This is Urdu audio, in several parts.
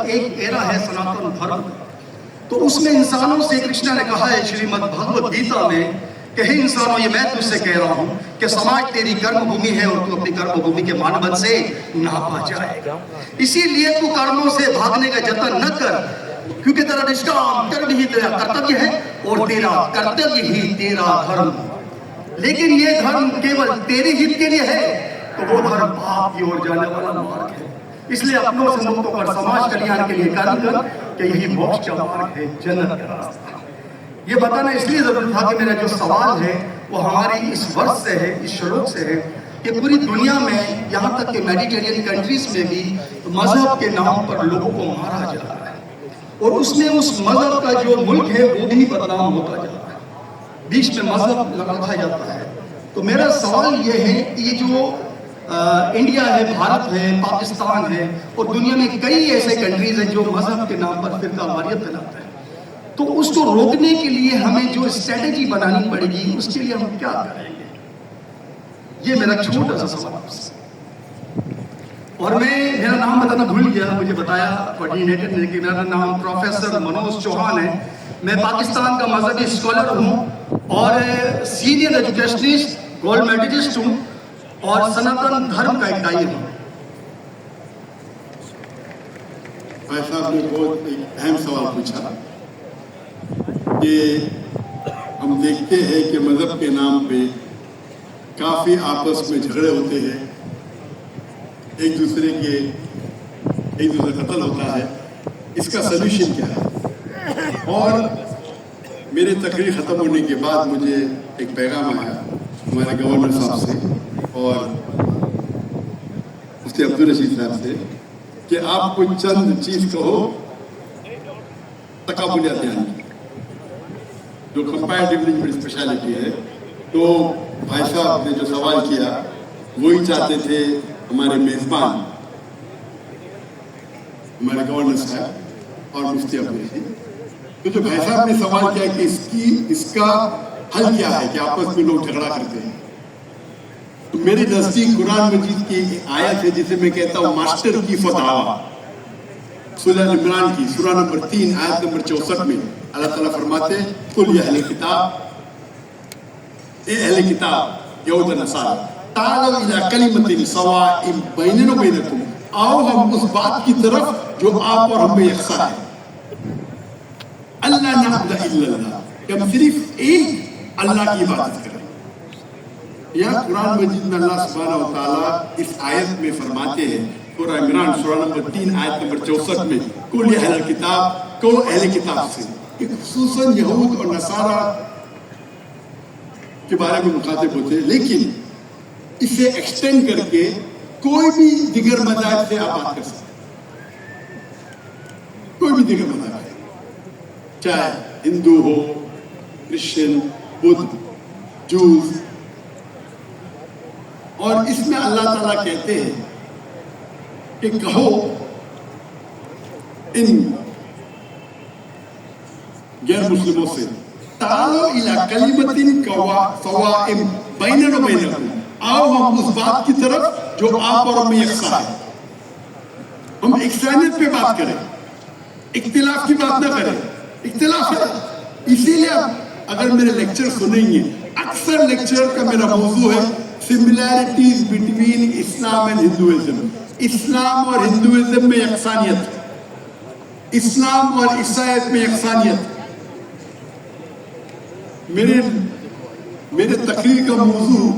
ایک ایرا ہے سناتن دھرم کا، تو اس میں انسانوں سے کرشنا نے کہا ہے شریمد بھگوت گیتا میں کہ ہے انسانوں یہ میں تجھ سے کہہ رہا ہوں کہ سماج تیری کرم بھومی ہے اور تو اپنی کرم بھومی کے مانبت سے ناپا جائے گا، اسی لیے تو کرموں سے بھاگنے کا جتن نہ کر، کیونکہ تیرا نشکام کرم ہی تیرا کرتویہ ہے اور تیرا کرتویہ ہی تیرا دھرم، لیکن یہ دھرم کیول تیرے ہت کے لیے ہے تو وہ دھرم پاپ کی اور جانے والا مارگ ہے، اس لیے اپنوں سے مکتوں پر سماج کلیان کے لیے کرم کر کہ یہی موکش کا مارگ ہے، جنت کا راستہ۔ یہ بتانا اس لیے ضروری تھا کہ میرا جو سوال ہے وہ ہماری اس ورس سے ہے، اس شلوک سے ہے کہ پوری دنیا میں یہاں تک کہ میڈیٹرینین کنٹریز میں بھی مذہب کے نام پر لوگوں کو مارا جا رہا ہے، اور اس میں اس مذہب کا جو ملک ہے وہ بھی بدنام ہوتا جا رہا ہے، بیچ میں مذہب رکھا جاتا ہے۔ تو میرا سوال یہ ہے کہ یہ جو انڈیا ہے، بھارت ہے، پاکستان ہے اور دنیا میں کئی ایسے کنٹریز ہیں جو مذہب کے نام پر فرقہ واریت پھیلاتے ہیں، تو اس کو روکنے کے لیے ہمیں جو اسٹریٹجی بنانی پڑے گی اس کے لیے ہم کیا کریں گے؟ یہ میرا چھوٹا سا سوال آپ سے۔ اور میرا نام بتانا بھول گیا، مجھے بتایا کوآرڈینیٹر نے کہ میرا نام پروفیسر منوج چوہان ہے، میں پاکستان کا مذہبی اسکالر ہوں اور سینئر ایجوکیشنسٹ، گولڈ میڈلسٹ ہوں اور سناتن دھرم کا ایک دائی ہوں۔ بھائی صاحب نے بہت ایک اہم سوال پوچھا کہ ہم دیکھتے ہیں کہ مذہب کے نام پہ کافی آپس میں جھگڑے ہوتے ہیں، ایک دوسرے کا قتل ہوتا ہے، اس کا سلوشن کیا ہے؟ اور میرے تقریر ختم ہونے کے بعد مجھے ایک پیغام آیا ہمارے گورنر صاحب سے اور مفتی عبدالرشید صاحب سے کہ آپ کو چند چیز کہو تقابلیت دھیان کی، جو کمپیریٹیو لنگوسٹکس اسپیشلٹی ہے۔ تو بھائی صاحب نے جو سوال کیا وہی چاہتے تھے ہمارے میزبان، ہمارے گورنر صاحب اور مفتی عبدالرشید۔ تو جو بھائی صاحب نے سوال کیا کہ اس کا حل کیا ہے کہ آپس میں لوگ جھگڑا کرتے ہیں، تو میرے نزدیک قرآن مجید کی ایک آیت ہے جسے میں کہتا ہوں ماسٹر کی فتاوا، سورہ عمران کی سورہ نمبر 3 آیت نمبر 64 میں اللہ تعالیٰ فرماتے ہیں قل یا اہل کتاب، اے اہل کتاب یہود و نصارا، تعالوا الی کلمۃ سواء بیننا و بینکم، آؤ ہم اس بات کی طرف جو آپ اور ہم میں یکساں ہے، اللہ نعبد الا اللہ، کہ ہم صرف ایک اللہ کی عبادت کریں۔ یا قرآن مجید میں اللہ سبحانہ و تعالیٰ اس آیت میں فرماتے ہیں سورہ عمران سورہ نمبر 3 آیت نمبر 64 میں قل یا اہل کتاب، کو اہل کتاب سے، کہ خصوصاً یہود اور نصارہ کے بارے میں مخاطب ہوتے ہیں، لیکن اسے ایکسٹینڈ کر کے کوئی بھی دیگر مذاہب سے آپ بات کر سکتے ہیں، کوئی بھی دیگر مذاہب ہے، چاہے ہندو ہو، کرسچن، بدھ، جوز، اور اس میں اللہ تعالیٰ کہتے ہیں کہ کہو ان غیر مسلموں سے تعالوا الی کلمۃ سواء بیننا و بینکم، آؤ ہم اس بات کی طرف جو آپ اور ہم میں یکساں ہے، ہم یکسانیت پہ بات کریں، اختلاف کی بات نہ کریں۔ اختلاف ہے، اسی لیے اگر میرے لیکچر سنیں گے، اکثر لیکچر کا میرا موضوع ہے similarities between Islam and Hinduism, اسلام اور ہندوازم میں یکسانیت، اسلام اور عیسائیت میں یکسانیت۔ میرے تقریر کا موضوع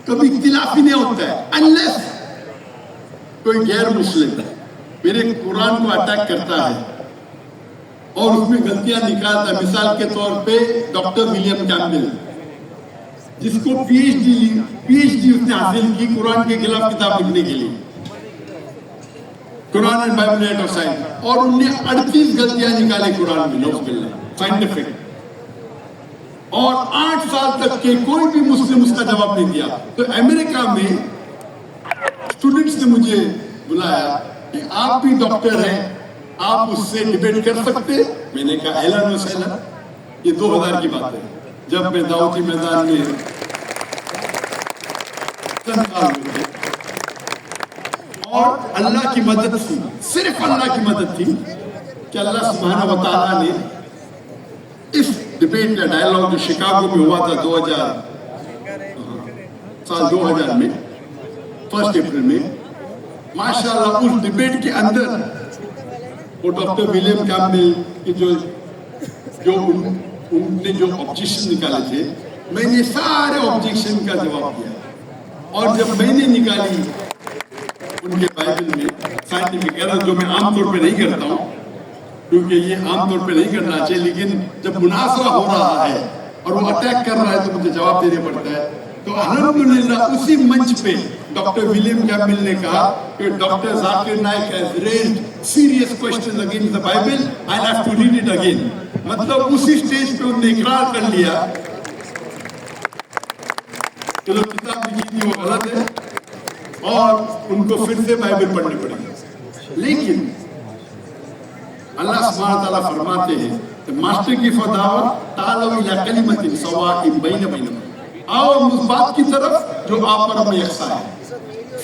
کبھی اختلافی نہیں ہوتا ہے، انلیس کوئی غیر مسلم میرے قرآن کو اٹیک کرتا ہے اور اس میں غلطیاں نکالتا ہے۔ مثال کے طور پہ ڈاکٹر ولیم کیمبل، جس کو پی ایچ ڈی اس نے حاصل کی قرآن کے خلاف کتاب لکھنے کے لیے، Quran and Bible eight of science, اور انہوں نے 38 غلطیاں نکالی قرآن میں، نعوذ باللہ، سائنٹیفک، اور 8 سال تک کے کوئی بھی مسلم اس کا جواب نہیں دیا۔ تو امریکہ میں اسٹوڈنٹس نے مجھے بلایا کہ آپ بھی ڈاکٹر ہیں، آپ اس سے ڈیبیٹ کر سکتے؟ میں نے کہا اہلاً و سہلاً۔ یہ 2000 کی بات ہے، جب میں دعوتی میدان میں اور اللہ کی مدد تھی, صرف اللہ کی مدد تھی کہ اللہ سبحانہ و تعالیٰ نے اس ڈبیٹ کا ڈائلاگ جو شکاگو میں ہوا تھا سال 2000 میں 1 اپریل میں, ماشاءاللہ اس ڈبیٹ کے اندر وہ ڈاکٹر ولیم کیمبل کی جو ان نے جو آبجیکشن نکالے تھے, میں نے سارے آبجیکشن کا جواب دیا. اور جب میں نے نکالی ان کے بائبل میں سائنٹیفک ایرر, جو میں عام طور پہ نہیں کرتا ہوں کیونکہ یہ عام طور پہ نہیں کرنا چاہیے, لیکن جب مناظرہ ہو رہا ہے اور وہ اٹیک کر رہا ہے تو مجھے جواب دینا پڑتا ہے. تو الحمدللہ اسی منچ پہ ڈاکٹر ولیم کیمبل نے کہا کہ doctor Zakir Naik has raised serious questions against the Bible, I'll have to read it again. مطلب اسی سٹیج پہ انہوں نے اقرار کر لیا کہ جو کتاب لکھی تھی وہ غلط ہے اور ان کو پھر سے بائبل پڑھنی پڑی. لیکن اللہ سبحانہ تعالیٰ فرماتے ہیں کہ ماسٹر کی فتاوت تعالوا الی کلمۃ سواء بینکم, آؤ اس بات کی طرف جو آپ پر ہم یکساں ہے.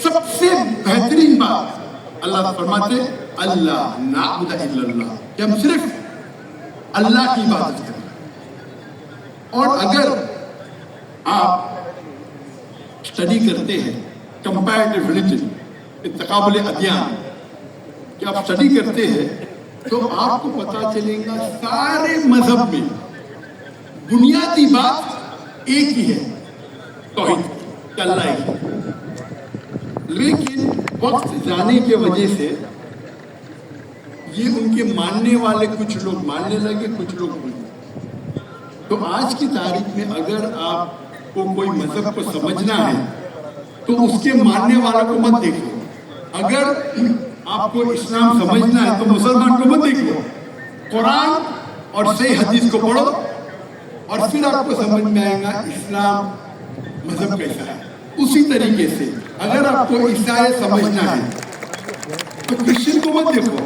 سب سے بہترین بات اللہ فرماتے اللہ نعبد الا اللہ, کہ ہم صرف اللہ کی عبادت کریں. اور اگر آپ اسٹڈی کرتے ہیں کمپیریٹیو ریلیجن, تقابل ادیان, کہ آپ اسٹڈی کرتے ہیں تو آپ کو پتا چلے گا سارے مذہب میں بنیادی بات ایک ہی ہے, توحید, کہ اللہ ایک ہے. لیکن وقت جانے کی وجہ سے یہ ان کے ماننے والے کچھ لوگ ماننے لگے, کچھ لوگ بھول گئے. تو آج کی تاریخ میں اگر آپ کو کوئی مذہب کو سمجھنا ہے تو اس کے ماننے والوں کو مت دیکھو. اگر آپ کو اسلام سمجھنا ہے تو مسلمان کو مت دیکھو, قرآن اور صحیح حدیث کو پڑھو اور پھر آپ کو سمجھ میں آئے گا اسلام مذہب کیسا ہے. اسی طریقے سے اگر آپ کو عیسائی سمجھنا ہے تو کرسچن کو مت دیکھو,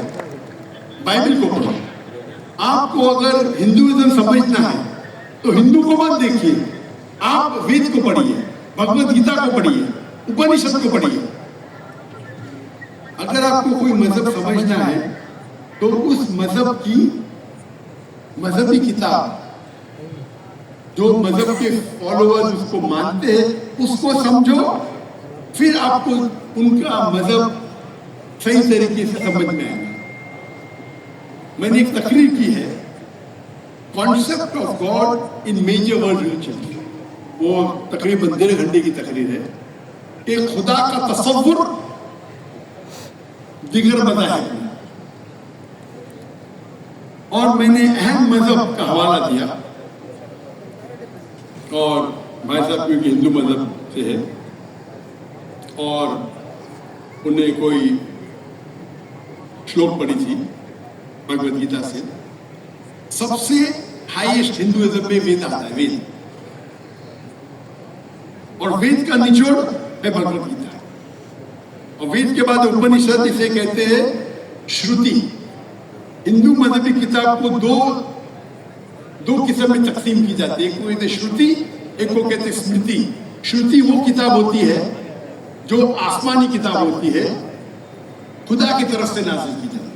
بائبل کو پڑھو. آپ کو اگر ہندوازم سمجھنا ہے تو ہندو کو مت دیکھیے, آپ وید کو پڑھیے, بھگوت گیتا کو پڑھیے, اپنشد کو پڑھیے. اگر آپ کو کوئی مذہب سمجھنا ہے تو اس مذہب کی مذہبی کتاب, جو مذہب کے فالوورز اس کو مانتے ہیں, اس کو سمجھو, پھر آپ کو ان کا مذہب صحیح طریقے سے سمجھ میں آئے گا. میں نے ایک تقریر کی ہے, concept of God in major world religion, وہ تقریباً 1.5 گھنٹے کی تقریر ہے کہ خدا کا تصور دیگر مذاہب میں. اور میں نے اہم مذہب کا حوالہ دیا, اور بھائی صاحب کیونکہ ہندو مذہب سے ہے اور انہیں کوئی شلوک پڑھی تھی بھگوت گیتا سے. سب سے ہائیسٹ ہندوازم میں وید آتا ہے, وید, اور وید کا نچوڑ ہے بھگوت گیتا. اور وید کے بعد اپنشد, اسے کہتے ہیں شروتی. ہندو مذہبی کتاب کو دو قسم میں تقسیم کی جاتی ہے, ایک کو کہتے ہیں شروتی, ایک کو کہتے ہیں اسمرتی. شروتی وہ کتاب ہوتی ہے جو آسمانی کتاب ہوتی ہے, خدا کی طرف سے نازل کی جاتی ہے,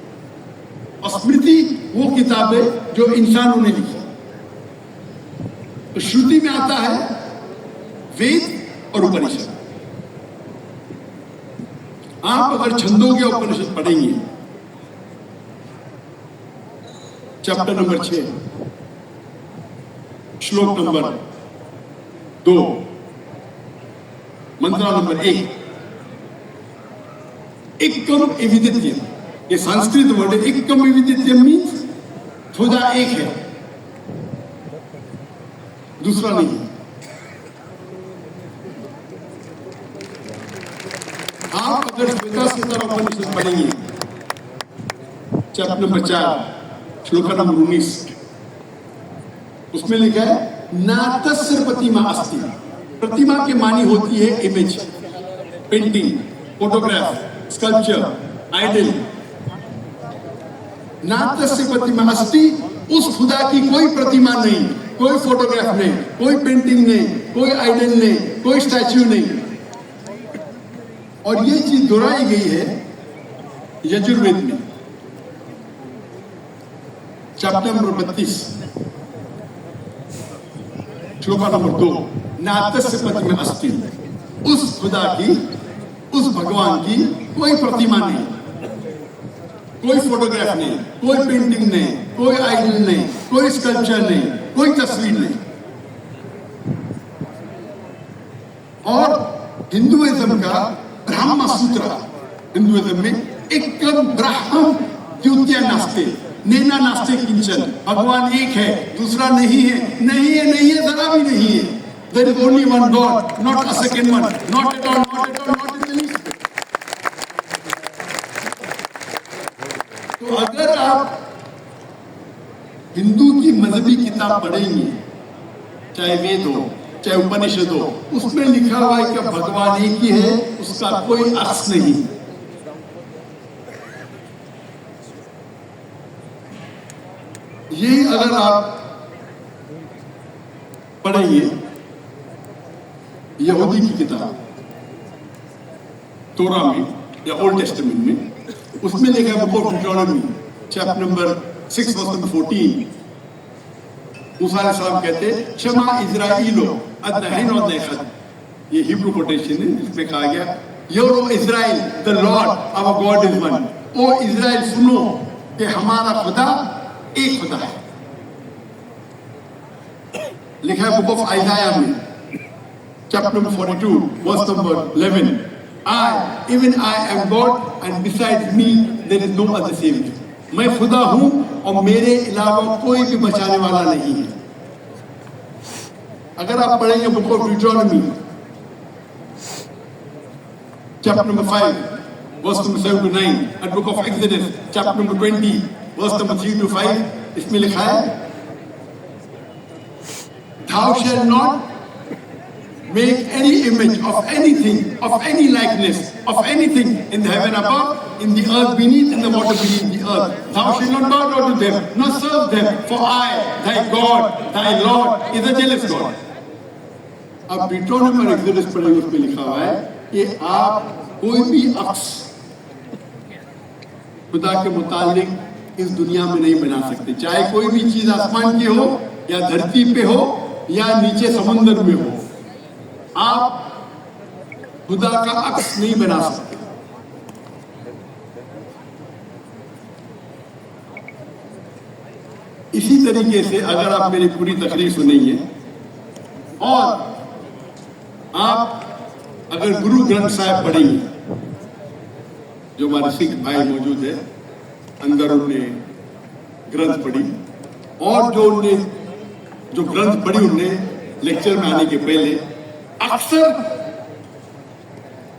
اور اسمرتی وہ کتاب ہے جو انسانوں نے لکھی. تو شروتی میں آتا ہے وید اور اپنشد. آپ اگر چھندوگیہ اپنشد پڑھیں گے, چیپٹر نمبر 6, شلوک نمبر 2, منترا نمبر 1, ایکم ایویدتیم, یہ سنسکرت ورڈ ہے. ایکم ایویدتیم مینس خدا ایک ہے, دوسرا نہیں. آپ اگر شویتا سوتر اپنشد پڑھیں گے, چیپٹر نمبر 4, شلوک نمبر 19, اس میں لکھا ہے ناتسر پرتیما استی. پرتیما کے معنی ہوتی ہے image, painting, photograph, sculpture, idol. ناتسر پرتیما استی, اس خدا کی کوئی پرتیما نہیں, کوئی فوٹوگراف نہیں, کوئی پینٹنگ نہیں, کوئی آئیڈل نہیں, کوئی اسٹیچو نہیں. اور یہ چیز دہرائی گئی ہے یجروید میں چیپٹر نمبر 32 شلوکا نمبر 2 ناتس پتم استی. اس خدا کی، اس بھگوان کی کوئی پرتیما نہیں، کوئی فوٹوگراف نہیں، کوئی پینٹنگ نہیں، کوئی آئیڈل نہیں، کوئی اسکلپچر نہیں، کوئی تصویر نہیں. اور ہندوازم کا برہما سوترا، ہندوازم میں ایکم برہم دیوتیا ناستے، نینا ناستے کنچن، بھگوان ایک ہے، دوسرا نہیں ہے، نہیں ہے، نہیں ہے، ذرا بھی نہیں ہے. There is only one God, not a second one, not at all, not at all, not in the least. تو اگر آپ ہندو کی مذہبی کتاب پڑھیں گے، چاہے وید ہو چاہے اپنشد ہو، اس میں لکھا ہوا ہے کہ بھگوان ایک ہی ہے، اس کا کوئی عکس نہیں. یہ اگر آپ پڑھیں گے یہودی کی کتاب تورا میں یا اولڈ ٹیسٹمنٹ میں، اس میں لکھا ہے book of Deuteronomy chapter number 6 verse number 14. موسیٰ علیہ السلام کہتے شما اسرائیلو ادہن و دیکھت. یہ ہیبرو کوٹیشن ہے جس میں کہا گیا euro Israel the Lord our God is one. او اسرائیل سنو کہ ہمارا خدا ایک خدا ہے. لکھا ہے بک آف آئزایہ میں chapter number 42 verse number 11. even I am God and besides me there is no other savior. میں خدا ہوں اور میرے علاوہ کوئی بھی بچانے والا نہیں ہے. اگر آپ پڑھیں گے book of Deuteronomy chapter number 5 verse number 7 to 9 and book of Exodus chapter number 20 verse number 3 to 5, اس میں لکھا ہے thou shalt not make any image of anything, of any likeness, of anything in the heaven above, in the earth beneath, in the water beneath the earth. Thou shalt not bow down to them, nor serve them, for I, thy God, thy Lord, is a jealous God. اب ڈیوٹرانومی اور ایکسوڈس پڑھیں گے، اس میں لکھا ہوا ہے کہ آپ کوئی بھی عکس خدا کے متعلق اس دنیا میں نہیں بنا سکتے، چاہے کوئی بھی چیز آسمان کی ہو یا دھرتی پہ ہو یا نیچے سمندر میں ہو. آپ خدا کا عکس نہیں بنا سکتے. اسی طریقے سے اگر آپ میری پوری تقریر سنیں گے اور آپ اگر گرو گرنتھ صاحب پڑھیں گے، جو ہمارے سکھ بھائی موجود ہے اندر، انہوں نے گرنتھ پڑھی، اور جو گرنتھ پڑھی انہوں نے لیکچر میں آنے کے پہلے اکثر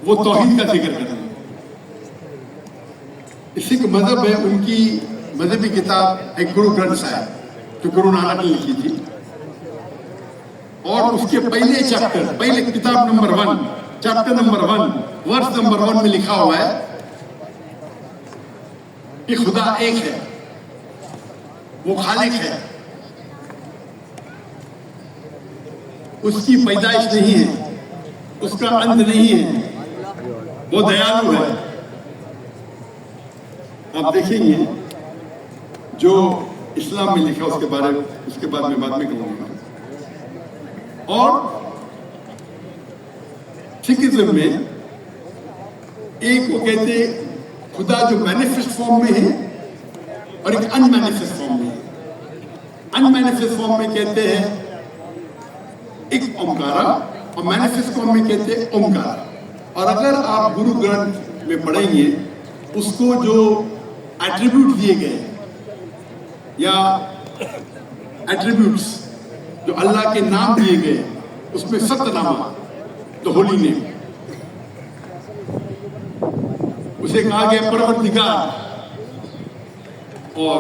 وہ توحید کا ذکر کرتے ہیں. سکھ مذہب ہے، ان کی مذہبی کتاب ایک گرو گرنتھ صاحب جو گرو نانک نے لکھی تھی، اور اس کے پہلے چیپٹر، پہلے کتاب number 1 chapter number 1 verse number 1 میں لکھا ہوا ہے کہ خدا ایک ہے، وہ خالق ہے، اس کی پیدائش نہیں ہے، اس کا انت نہیں ہے، وہ دیالو ہے. آپ دیکھیں گے جو اسلام میں لکھا اس کے بارے میں، اس کے بعد میں کہوں گا. اور سکھزم میں ایک وہ کہتے خدا جو مینیفیسٹ فارم میں ہے اور ایک ان مینیفیسٹ فارم میں ہے. ان مینیفیسٹ فارم میں کہتے ہیں ایک اومکارا، اور مینیفیسٹ فارم میں کہتے ہیں اومکارا. اور اگر آپ گرو گرنتھ میں پڑھیں گے، اس کو جو ایٹریبیوٹ دیے گئے یا ایٹریبیوٹس جو اللہ کے نام دیے گئے، اس میں ست نامہ تو ہولی نیم، اسے کہا گیا پروردگار، اور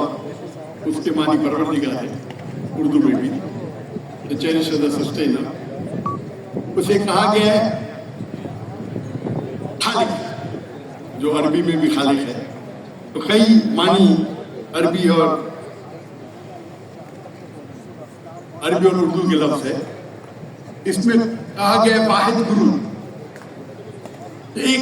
اس کے معنی پروردگار ہے اردو میں بھی، the cherisher, the sustainer. اسے کہا گیا ہے خالق، جو عربی میں بھی خالق ہے. تو کئی معنی عربی اور اردو کے لفظ ہے. اس میں کہا گیا واحد گرو، ایک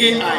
AI,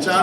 4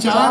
4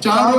4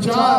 4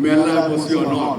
may Allah bless your Lord,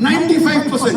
95%।